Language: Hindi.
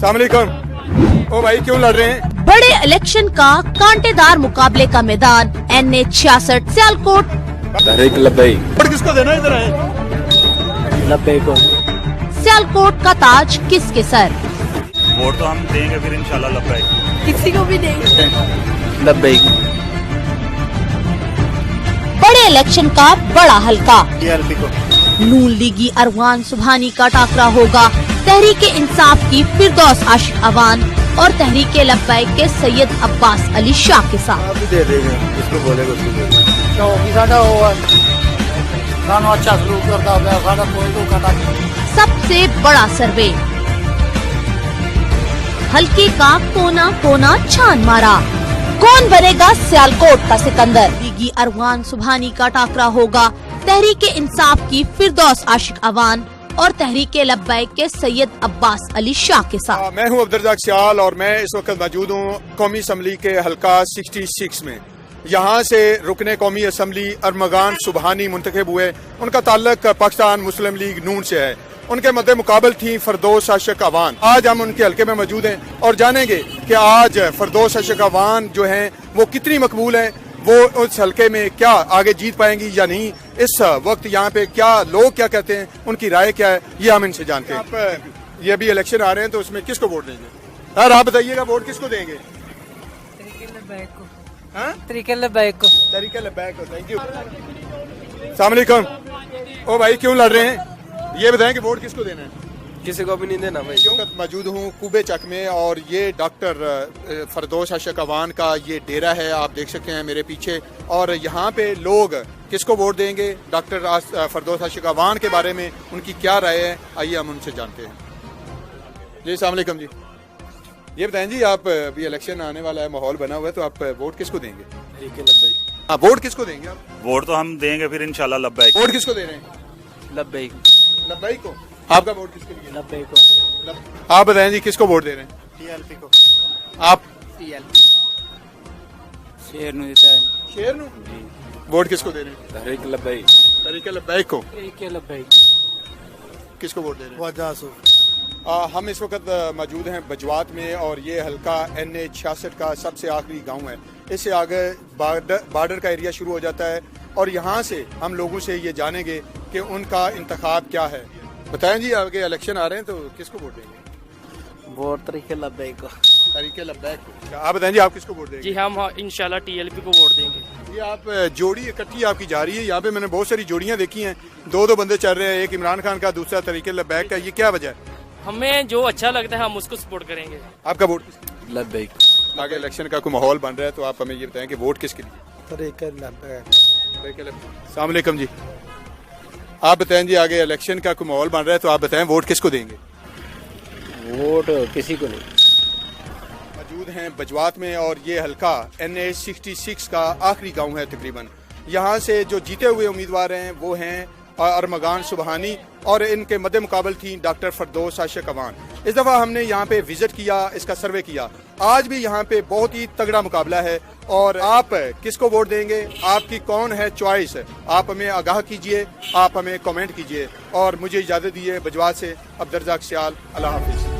सलामुअलैकुम। ओ भाई क्यों लड़ रहे हैं? बड़े इलेक्शन का कांटेदार मुकाबले का मैदान NH66 सियालकोट। वोट किसको देना है? इधर आए। लब्बैक को। सियालकोट का ताज किसके सर? वोट तो हम देंगे फिर इंशाल्लाह लब्बैक। किसी को भी देंगे। लब्बैक। बड़े इलेक्शन का बड़ा हल्का TLP को। नून लीगी अरवान सुबहानी का टाकरा होगा तहरीक इंसाफ की फिरदौस आशिक अवान और तहरीक लब्बैक के सैयद अब्बास अली शाह के साथ। आप भी दे देंगे, जिसको बोलेगा उसको दे देंगे। क्या होगी साडा होगा, सानू अच्छा सलूक करता है, साडा कोई तो काटा। सबसे बड़ा सर्वे, हल्के का कोना कोना छान मारा, कौन बनेगा सियालकोट का सिकंदर? लीगी अरवान सुबहानी का टाकरा होगा तहरीक इंसाफ की फिरदौस आशिक अवान और तहरीक लब्बैक के सैयद अब्बास अली शाह के साथ। मैं हूं अब्दुर्रज़ाक सियाल और मैं इस वक्त मौजूद हूं कौमी असम्बली के हल्का 66 में। यहाँ से रुकने कौमी असम्बली अरमगान सुबहानी मुंतखब हुए। उनका ताल्लुक पाकिस्तान मुस्लिम लीग नून से है। उनके मद्दे मुकाबल थी फिरदौस आशिक अवान। आज हम उनके हल्के में मौजूद हैं और जानेंगे कि आज फिरदौस आशिक अवान जो हैं वो कितनी मकबूल हैं, वो उस हल्के में क्या आगे जीत पाएंगी या नहीं। इस वक्त यहाँ पे क्या लोग क्या कहते हैं, उनकी राय क्या है, ये हम इनसे जानते हैं। आप ये अभी इलेक्शन आ रहे हैं तो उसमें किसको वोट देंगे? सर आप बताइएगा, वोट किसको देंगे? तरीके लब्बैक को। तरीके लब्बैक को। Thank you. सलामुअलैकुम। ओ भाई क्यों लड़ रहे हैं? ये बताएं कि वोट किसको देना है? किसी को भी नहीं देना भाई। क्यों मौजूद हूँ कूबे चक में और ये डॉक्टर फिरदौस आशिक अवान का ये डेरा है, आप देख सकते हैं मेरे पीछे। और यहाँ पे लोग किसको वोट देंगे, डॉक्टर फिरदौस आशिक अवान के बारे में उनकी क्या राय है, आइए हम उनसे जानते हैं। जी अस्सलाम वालेकुम जी। ये बताएं जी, आप अभी इलेक्शन आने वाला है, माहौल बना हुआ है, तो आप वोट किसको देंगे? हाँ, वोट किसको देंगे आप? वोट तो हम देंगे फिर इंशाल्लाह लब्बैक। वोट किसको दे रहे हैं? लब्बैक। लब्बैक को। आपका वोट किसके लिए? लब्बैक को। आप बताएं जी, किसको वोट दे रहे हैं? TLP को। आप? TLP। शेर नु देता है। शेर नु? वोट किसको दे रहे हैं? तहरीक लब्बैक। तरीके लब्बैक को। तहरीक लब्बैक। किसको वोट दे रहे हैं? वजासु। हम इस वक्त मौजूद हैं बजवात में और ये हल्का NH66 का सबसे आखिरी गांव है। इससे आगे बॉर्डर का एरिया शुरू हो जाता है और यहाँ से हम लोगों से ये जानेंगे कि उनका इंतखाब क्या है। बताएं जी, आगे इलेक्शन आ रहे हैं तो किसको वोट देंगे? वोट तरीके लब्बैक को। तरीके लब्बैक को। आप बताएं जी, आप किसको वोट देंगे? जी हम इंशाल्लाह TLP को वोट देंगे। ये आप जोड़ी इकट्ठी आपकी जा रही है। यहाँ पे मैंने बहुत सारी जोड़ियाँ देखी हैं, दो बंदे चल रहे हैं, एक इमरान खान का, दूसरा तरीके लब्बैक का। ये क्या वजह है? हमें जो अच्छा लगता है हम उसको सपोर्ट करेंगे। आपका वोट? लब्बैक। आगे इलेक्शन का कोई माहौल बन रहा है तो आप हमें ये बताएं कि वोट किसके लिए? तरीके लब्बैक। अस्सलाम वालेकुम जी। आप बताएं जी, आगे इलेक्शन का कोई माहौल बन रहा है तो आप बताएं वोट किसको देंगे? वोट किसी को नहीं। मौजूद हैं बजवात में और ये हल्का NH66 का आखिरी गांव है तकरीबन। यहाँ से जो जीते हुए उम्मीदवार हैं वो हैं अरमगान सुबहानी और इनके मद्दे मुकाबल थी डॉक्टर फिरदौस आशिक अवान। इस दफ़ा हमने यहाँ पे विजिट किया, इसका सर्वे किया। आज भी यहाँ पे बहुत ही तगड़ा मुकाबला है और आप किसको वोट देंगे, आपकी कौन है चॉइस, आप हमें आगाह कीजिए, आप हमें कमेंट कीजिए। और मुझे इजाज़त दीजिए बजवात से अब्दुर्रज़ाक सियाल। अल्लाह हाफिज़।